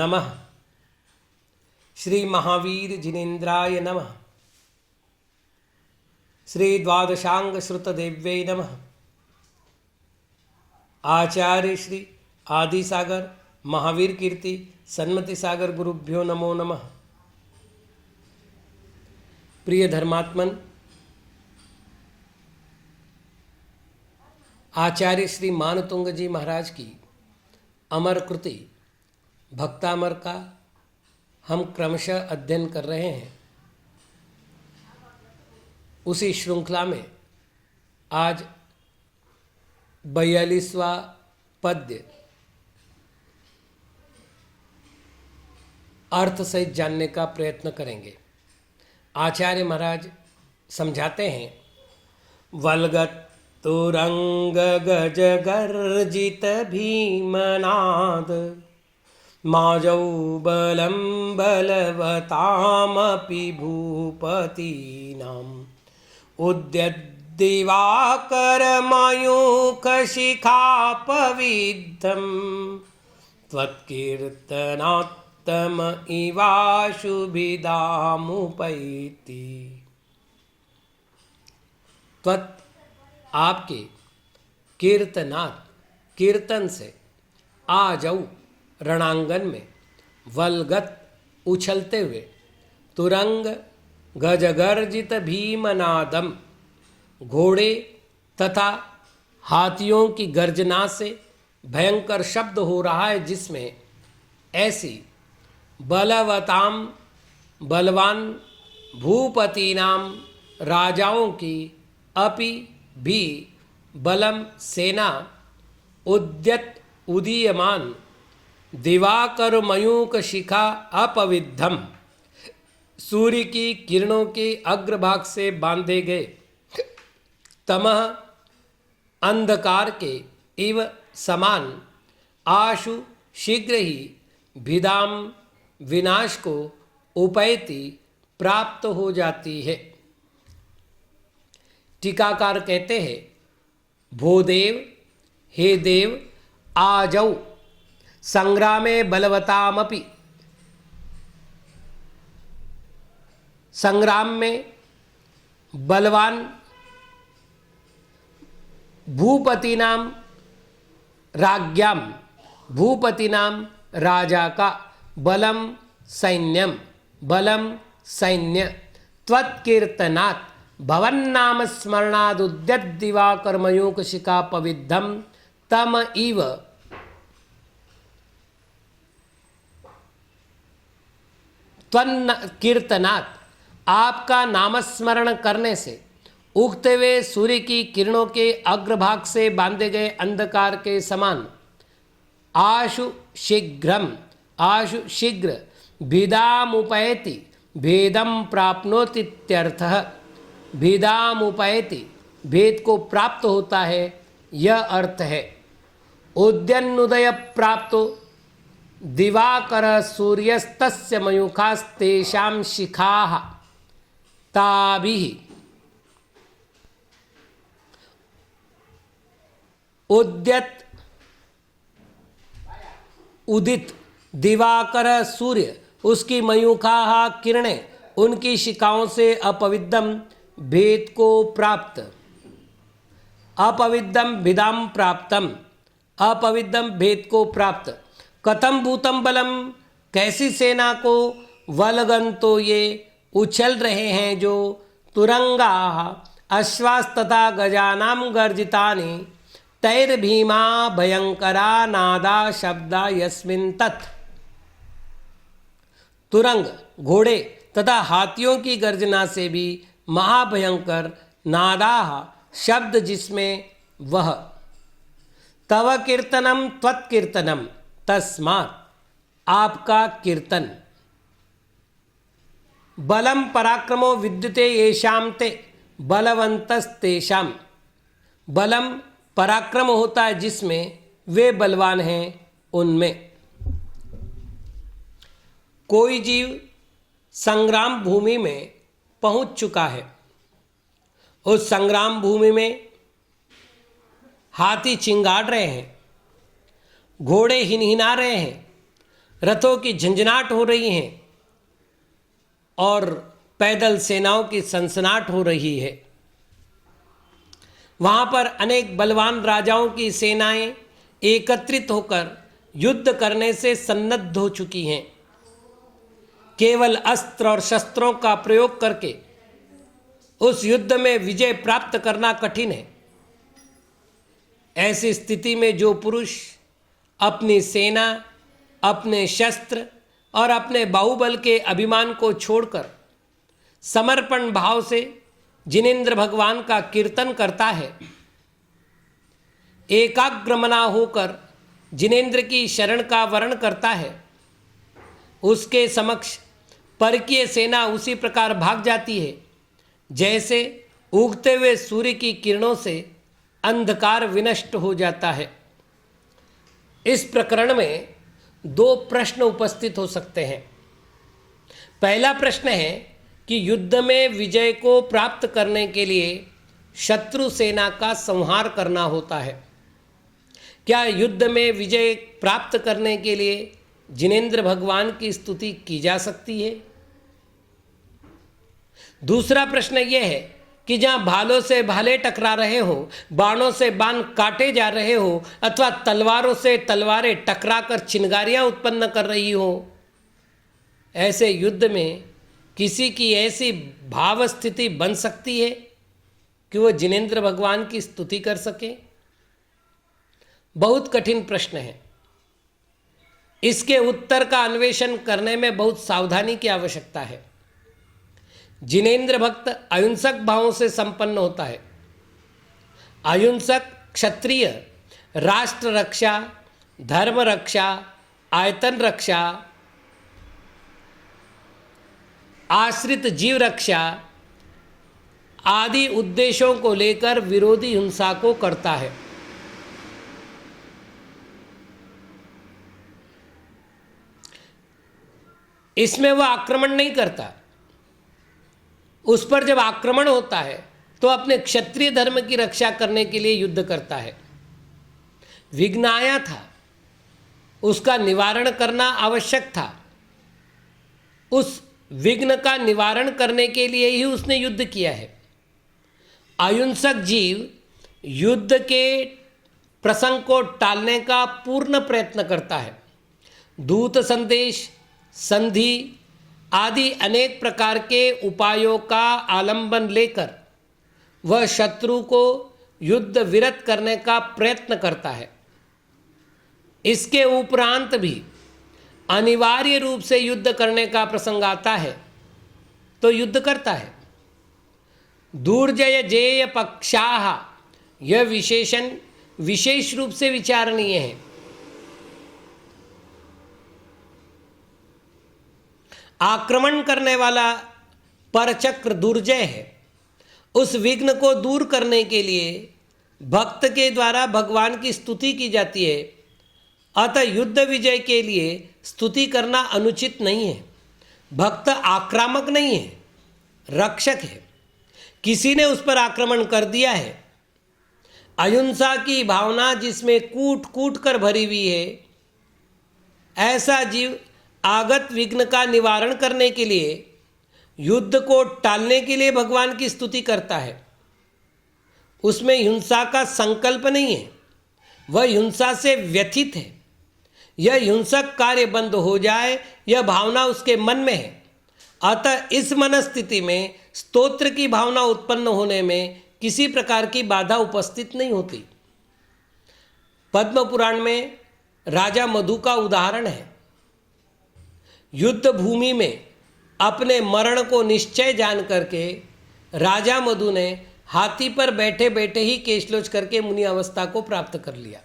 नमः। श्री महावीर जिनेन्द्राय नमः। श्री द्वादशांग श्रुतदेव्यै नमः। आचार्य श्री आदि सागर महावीर कीर्ति सन्मति सागर गुरुभ्यो नमो नमः। प्रिय धर्मात्मन, आचार्य श्री मानतुंग जी महाराज की अमर कृति भक्तामर का हम क्रमशः अध्ययन कर रहे हैं। उसी श्रृंखला में आज 42वां पद्य अर्थ सहित जानने का प्रयत्न करेंगे। आचार्य महाराज समझाते हैं, वलगत तुरंग गज गर्जित भीमनाद माजौ बलं बलवतामपि भूपतीनाम् उद्यद्दिवाकर मयूखशिखापविद्धं त्वत्कीर्तनात्तम इवाशुभिदामुपैति। त्वत् आपके कीर्तनात् कीर्तन से आ जाऊं रणांगन में, वलगत उछलते हुए, तुरंग गजगर्जित भीमनादम घोड़े तथा हाथियों की गर्जना से भयंकर शब्द हो रहा है, जिसमें ऐसी बलवताम बलवान भूपति नाम राजाओं की अपि भी बलम सेना उद्यत उदीयमान दिवाकर मयूक शिखा अपविद्धम सूर्य की किरणों के अग्रभाग से बांधे गए तमह अंधकार के इव समान आशु शीघ्र ही भिदाम विनाश को उपैति प्राप्त हो जाती है। टीकाकार कहते हैं, भोदेव हे देव आजौ संग्रामे बलवतामपि, संग्राम में बलवान भूपति नाम राज्ञाम, भूपति नाम राजा का बलम सैन्यम, बलम सैन्य, त्वत्कीर्तनात् भवन नाम स्मरणाद उद्यत दिवाकर मयूख शिखा पविद्धम तम इव त्वन्न कीर्तनात् आपका नामस्मरण करने से उगते हुए सूर्य की किरणों के अग्रभाग से बांधे गए अंधकार के समान आशु शीघ्रम, आशु शीघ्र भिदामुपैति भेदम प्राप्नोतीत्यर्थः। भेदामुपैति भेद को प्राप्त होता है, यह अर्थ है। उद्यन्नुदय प्राप्तो दिवाकर सूर्यस्तस्य मयूखास्तेषां शिखाः ताभिः उद्यत उदित दिवाकर सूर्य, उसकी मयूखा किरणें, उनकी शिखाओं से अपविद्धम भेद को प्राप्त, अपविद्धम भिदाम प्राप्तम, अपविद्धम भेद को प्राप्त। कथम भूतम बलम, कैसी सेना को, वलगन तो ये उछल रहे हैं जो, तुरंगा अश्वास तथा गजानाम गर्जितानि तैर्भीमा भयंकरा नादा शब्दा यस्मिन् तत्। तुरंग घोड़े तथा हाथियों की गर्जना से भी महाभयंकर नादा शब्द जिसमें वह। तव कीर्तनम त्वत्कीर्तनम तस्मात् आपका कीर्तन। बलम पराक्रमो विद्युते येषां ते बलवंतस्तेषां, बलम पराक्रम होता है जिसमें वे बलवान हैं उनमें। कोई जीव संग्राम भूमि में पहुंच चुका है, उस संग्राम भूमि में हाथी चिंगाड़ रहे हैं, घोड़े हिनहिना रहे हैं, रथों की झंझनाहट हो रही है और पैदल सेनाओं की सनसनाहट हो रही है। वहाँ पर अनेक बलवान राजाओं की सेनाएं एकत्रित होकर युद्ध करने से सन्नद्ध हो चुकी हैं। केवल अस्त्र और शस्त्रों का प्रयोग करके उस युद्ध में विजय प्राप्त करना कठिन है। ऐसी स्थिति में जो पुरुष अपनी सेना, अपने शस्त्र और अपने बाहुबल के अभिमान को छोड़कर समर्पण भाव से जिनेंद्र भगवान का कीर्तन करता है, एकाग्रमना होकर जिनेंद्र की शरण का वरण करता है, उसके समक्ष परकीय सेना उसी प्रकार भाग जाती है जैसे उगते हुए सूर्य की किरणों से अंधकार विनष्ट हो जाता है। इस प्रकरण में दो प्रश्न उपस्थित हो सकते हैं। पहला प्रश्न है कि युद्ध में विजय को प्राप्त करने के लिए शत्रु सेना का संहार करना होता है। क्या युद्ध में विजय प्राप्त करने के लिए जिनेंद्र भगवान की स्तुति की जा सकती है? दूसरा प्रश्न यह है कि जहाँ भालों से भाले टकरा रहे हो, बाणों से बाण काटे जा रहे हो अथवा तलवारों से तलवारें टकराकर चिंगारियाँ उत्पन्न कर रही हो, ऐसे युद्ध में किसी की ऐसी भाव स्थिति बन सकती है कि वो जिनेंद्र भगवान की स्तुति कर सके? बहुत कठिन प्रश्न है। इसके उत्तर का अन्वेषण करने में बहुत सावधानी की आवश्यकता है। जिनेंद्र भक्त अहिंसक भावों से संपन्न होता है। अहिंसक क्षत्रिय राष्ट्र रक्षा, धर्म रक्षा, आयतन रक्षा, आश्रित जीव रक्षा आदि उद्देश्यों को लेकर विरोधी हिंसा को करता है। इसमें वह आक्रमण नहीं करता। उस पर जब आक्रमण होता है तो अपने क्षत्रिय धर्म की रक्षा करने के लिए युद्ध करता है। विघ्न आया था, उसका निवारण करना आवश्यक था। उस विघ्न का निवारण करने के लिए ही उसने युद्ध किया है। अहिंसक जीव युद्ध के प्रसंग को टालने का पूर्ण प्रयत्न करता है। दूत संदेश, संधि आदि अनेक प्रकार के उपायों का आलंबन लेकर वह शत्रु को युद्ध विरत करने का प्रयत्न करता है। इसके उपरांत भी अनिवार्य रूप से युद्ध करने का प्रसंग आता है तो युद्ध करता है। दुर्जय जेय पक्षाः यह विशेषण विशेष रूप से विचारणीय है। आक्रमण करने वाला परचक्र दुर्जय है। उस विघ्न को दूर करने के लिए भक्त के द्वारा भगवान की स्तुति की जाती है। अतः युद्ध विजय के लिए स्तुति करना अनुचित नहीं है। भक्त आक्रामक नहीं है, रक्षक है। किसी ने उस पर आक्रमण कर दिया है। अहिंसा की भावना जिसमें कूट कूट कर भरी हुई है, ऐसा जीव आगत विघ्न का निवारण करने के लिए, युद्ध को टालने के लिए भगवान की स्तुति करता है। उसमें हिंसा का संकल्प नहीं है, वह हिंसा से व्यथित है। यह हिंसक कार्य बंद हो जाए, यह भावना उसके मन में है। अतः इस मनस्थिति में स्तोत्र की भावना उत्पन्न होने में किसी प्रकार की बाधा उपस्थित नहीं होती। पद्म पुराण में राजा मधु का उदाहरण है। युद्ध भूमि में अपने मरण को निश्चय जान करके राजा मधु ने हाथी पर बैठे बैठे ही केशलोच करके मुनि अवस्था को प्राप्त कर लिया।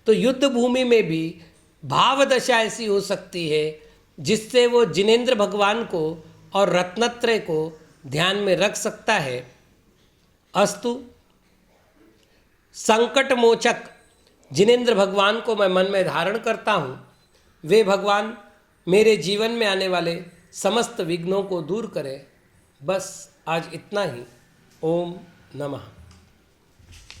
तो युद्ध भूमि में भी भाव दशा ऐसी हो सकती है जिससे वो जिनेंद्र भगवान को और रत्नत्रय को ध्यान में रख सकता है। अस्तु, संकट मोचक जिनेंद्र भगवान को मैं मन में धारण करता हूँ। वे भगवान मेरे जीवन में आने वाले समस्त विघ्नों को दूर करें। बस आज इतना ही। ओम नमः।